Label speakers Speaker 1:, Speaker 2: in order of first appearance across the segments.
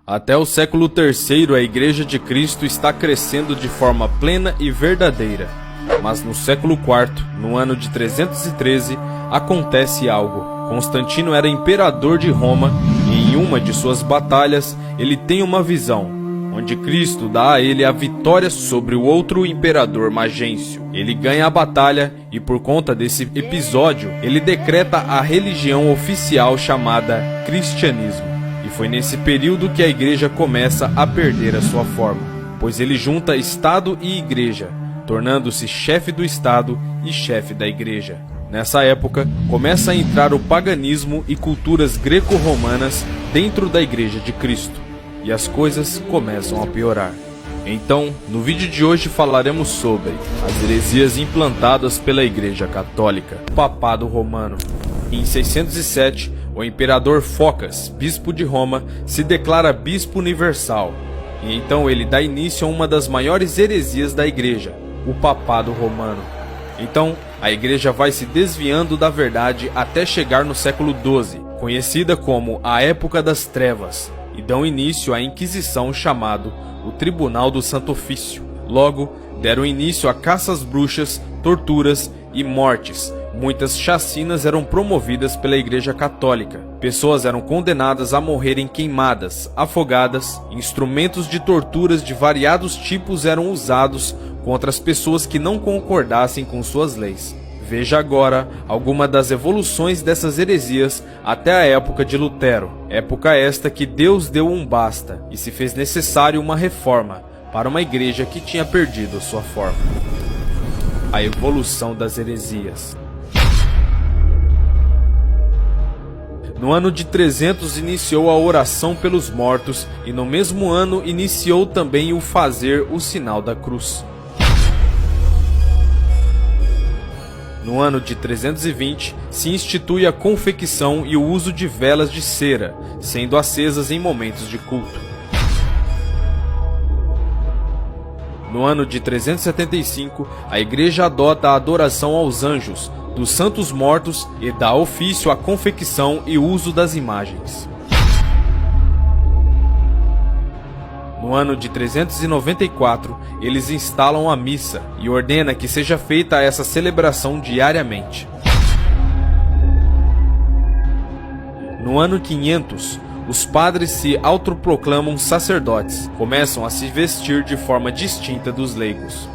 Speaker 1: Até o século III, a Igreja de Cristo está crescendo de forma plena e verdadeira. Mas no século IV, no ano de 313, acontece algo. Constantino era imperador de Roma e em uma de suas batalhas ele tem uma visão, onde Cristo dá a ele a vitória sobre o outro imperador Magêncio. Ele ganha a batalha e por conta desse episódio, ele decreta a religião oficial chamada cristianismo. E foi nesse período que a igreja começa a perder a sua forma, pois ele junta Estado e igreja, tornando-se chefe do Estado e chefe da igreja. Nessa época, começa a entrar o paganismo e culturas greco-romanas dentro da Igreja de Cristo, e as coisas começam a piorar. Então, no vídeo de hoje falaremos sobre as heresias implantadas pela Igreja Católica, o Papado Romano. Em 607, o imperador Focas, bispo de Roma, se declara bispo universal, e então ele dá início a uma das maiores heresias da Igreja, o Papado Romano. Então, a igreja vai se desviando da verdade até chegar no século XII, conhecida como a Época das Trevas, e dão início à Inquisição chamado o Tribunal do Santo Ofício. Logo, deram início a caças bruxas, torturas e mortes. Muitas chacinas eram promovidas pela Igreja Católica. Pessoas eram condenadas a morrerem queimadas, afogadas. Instrumentos de torturas de variados tipos eram usados contra as pessoas que não concordassem com suas leis. Veja agora alguma das evoluções dessas heresias até a época de Lutero. Época esta que Deus deu um basta e se fez necessário uma reforma para uma igreja que tinha perdido sua forma. A evolução das heresias. No ano de 300 iniciou a oração pelos mortos e no mesmo ano iniciou também o fazer o sinal da cruz. No ano de 320, se institui a confecção e o uso de velas de cera, sendo acesas em momentos de culto. No ano de 375, a igreja adota a adoração aos anjos, dos santos mortos e dá ofício à confecção e uso das imagens. No ano de 394, eles instalam a missa e ordena que seja feita essa celebração diariamente. No ano 500, os padres se autoproclamam sacerdotes, começam a se vestir de forma distinta dos leigos.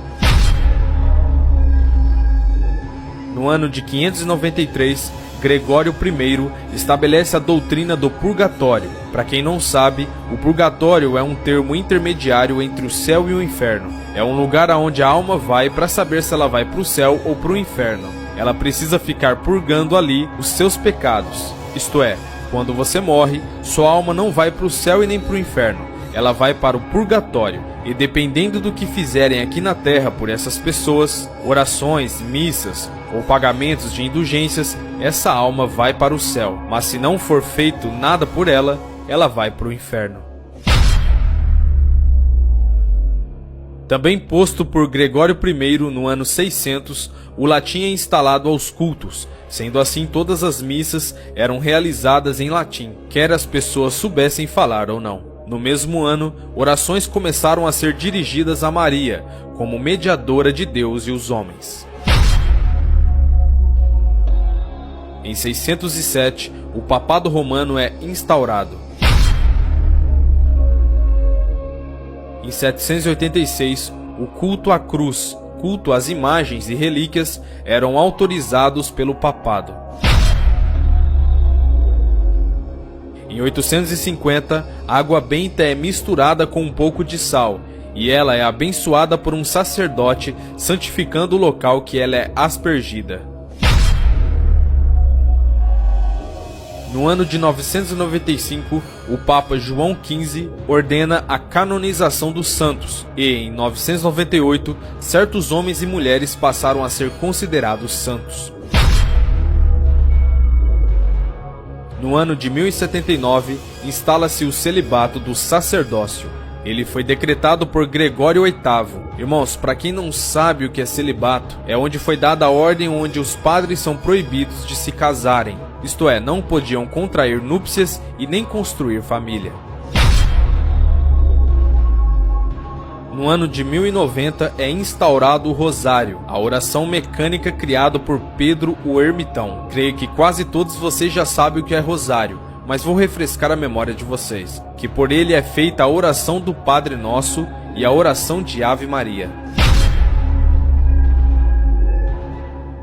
Speaker 1: No ano de 593, Gregório I estabelece a doutrina do purgatório. Para quem não sabe, o purgatório é um termo intermediário entre o céu e o inferno. É um lugar aonde a alma vai para saber se ela vai para o céu ou para o inferno. Ela precisa ficar purgando ali os seus pecados. Isto é, quando você morre, sua alma não vai para o céu e nem para o inferno. Ela vai para o purgatório. E dependendo do que fizerem aqui na terra por essas pessoas, orações, missas ou pagamentos de indulgências, essa alma vai para o céu. Mas se não for feito nada por ela, ela vai para o inferno. Também posto por Gregório I no ano 600, o latim é instalado aos cultos. Sendo assim, todas as missas eram realizadas em latim, quer as pessoas soubessem falar ou não. No mesmo ano, orações começaram a ser dirigidas a Maria, como mediadora de Deus e os homens. Em 607, o Papado Romano é instaurado. Em 786, o culto à cruz, culto às imagens e relíquias eram autorizados pelo Papado. Em 850, a água benta é misturada com um pouco de sal, e ela é abençoada por um sacerdote, santificando o local que ela é aspergida. No ano de 995, o Papa João XV ordena a canonização dos santos, e em 998, certos homens e mulheres passaram a ser considerados santos. No ano de 1079, instala-se o celibato do sacerdócio. Ele foi decretado por Gregório VIII. Irmãos, para quem não sabe o que é celibato, é onde foi dada a ordem onde os padres são proibidos de se casarem. Isto é, não podiam contrair núpcias e nem construir família. No ano de 1090 é instaurado o Rosário, a oração mecânica criada por Pedro o Ermitão. Creio que quase todos vocês já sabem o que é Rosário, mas vou refrescar a memória de vocês, que por ele é feita a oração do Padre Nosso e a oração de Ave Maria.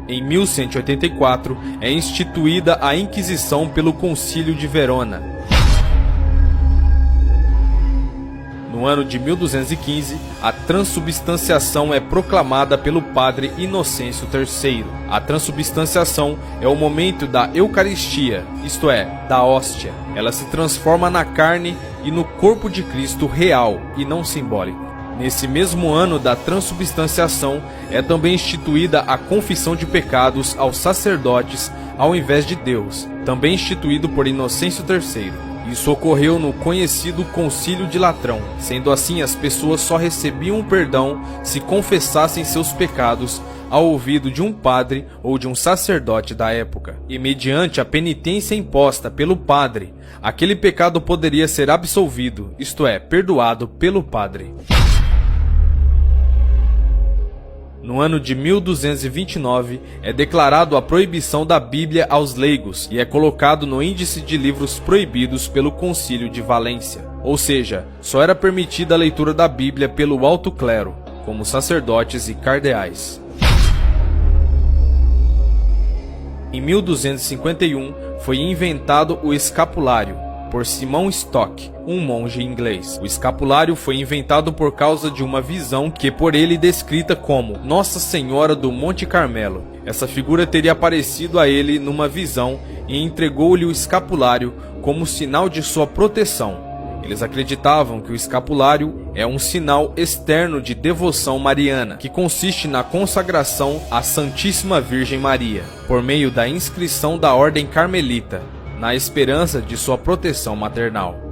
Speaker 1: Em 1184 é instituída a Inquisição pelo Concílio de Verona. No ano de 1215, a transubstanciação é proclamada pelo padre Inocêncio III. A transubstanciação é o momento da Eucaristia, isto é, da hóstia. Ela se transforma na carne e no corpo de Cristo real e não simbólico. Nesse mesmo ano da transubstanciação, é também instituída a confissão de pecados aos sacerdotes ao invés de Deus, também instituído por Inocêncio III. Isso ocorreu no conhecido Concílio de Latrão. Sendo assim, as pessoas só recebiam o perdão se confessassem seus pecados ao ouvido de um padre ou de um sacerdote da época. E mediante a penitência imposta pelo padre, aquele pecado poderia ser absolvido, isto é, perdoado pelo padre. No ano de 1229, é declarado a proibição da Bíblia aos leigos e é colocado no índice de livros proibidos pelo Concílio de Valência. Ou seja, só era permitida a leitura da Bíblia pelo alto clero, como sacerdotes e cardeais. Em 1251, foi inventado o escapulário, por Simão Stock, um monge inglês. O escapulário foi inventado por causa de uma visão que por ele descrita como Nossa Senhora do Monte Carmelo. Essa figura teria aparecido a ele numa visão e entregou-lhe o escapulário como sinal de sua proteção. Eles acreditavam que o escapulário é um sinal externo de devoção mariana, que consiste na consagração à Santíssima Virgem Maria, por meio da inscrição da Ordem Carmelita, na esperança de sua proteção maternal.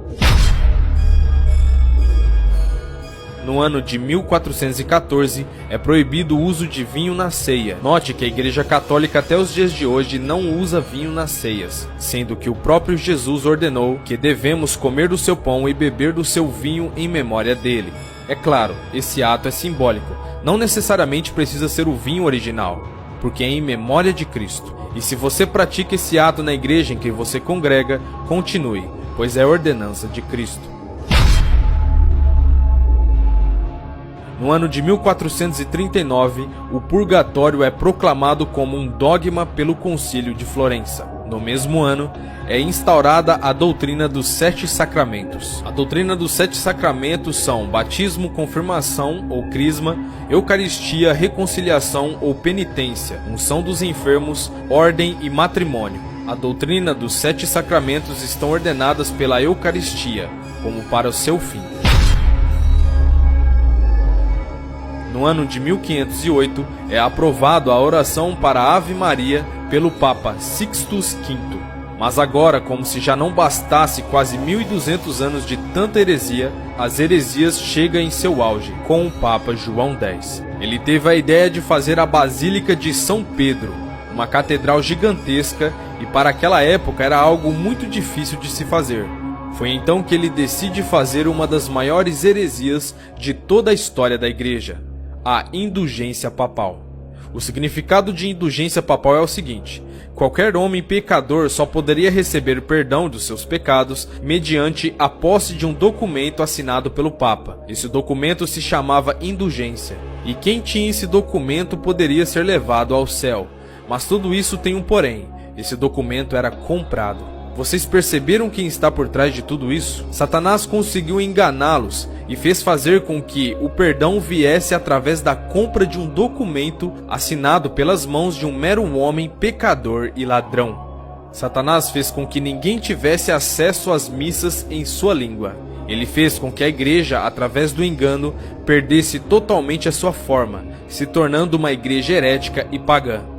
Speaker 1: No ano de 1414, é proibido o uso de vinho na ceia. Note que a Igreja Católica até os dias de hoje não usa vinho nas ceias, sendo que o próprio Jesus ordenou que devemos comer do seu pão e beber do seu vinho em memória dele. É claro, esse ato é simbólico, não necessariamente precisa ser o vinho original, porque é em memória de Cristo. E se você pratica esse ato na igreja em que você congrega, continue, pois é ordenança de Cristo. No ano de 1439, o purgatório é proclamado como um dogma pelo Concílio de Florença. No mesmo ano, é instaurada a doutrina dos 7 sacramentos. A doutrina dos 7 sacramentos são batismo, confirmação ou crisma, eucaristia, reconciliação ou penitência, unção dos enfermos, ordem e matrimônio. A doutrina dos 7 sacramentos estão ordenadas pela Eucaristia, como para o seu fim. No ano de 1508, é aprovado a oração para a Ave Maria pelo Papa Sixtus V. Mas agora, como se já não bastasse quase 1200 anos de tanta heresia, as heresias chegam em seu auge com o Papa João X. Ele teve a ideia de fazer a Basílica de São Pedro, uma catedral gigantesca, e para aquela época era algo muito difícil de se fazer. Foi então que ele decide fazer uma das maiores heresias de toda a história da Igreja, a indulgência papal. O significado de indulgência papal é o seguinte: qualquer homem pecador só poderia receber perdão dos seus pecados mediante a posse de um documento assinado pelo Papa. Esse documento se chamava indulgência, e quem tinha esse documento poderia ser levado ao céu. Mas tudo isso tem um porém: esse documento era comprado. Vocês perceberam quem está por trás de tudo isso? Satanás conseguiu enganá-los e fez fazer com que o perdão viesse através da compra de um documento assinado pelas mãos de um mero homem pecador e ladrão. Satanás fez com que ninguém tivesse acesso às missas em sua língua. Ele fez com que a igreja, através do engano, perdesse totalmente a sua forma, se tornando uma igreja herética e pagã.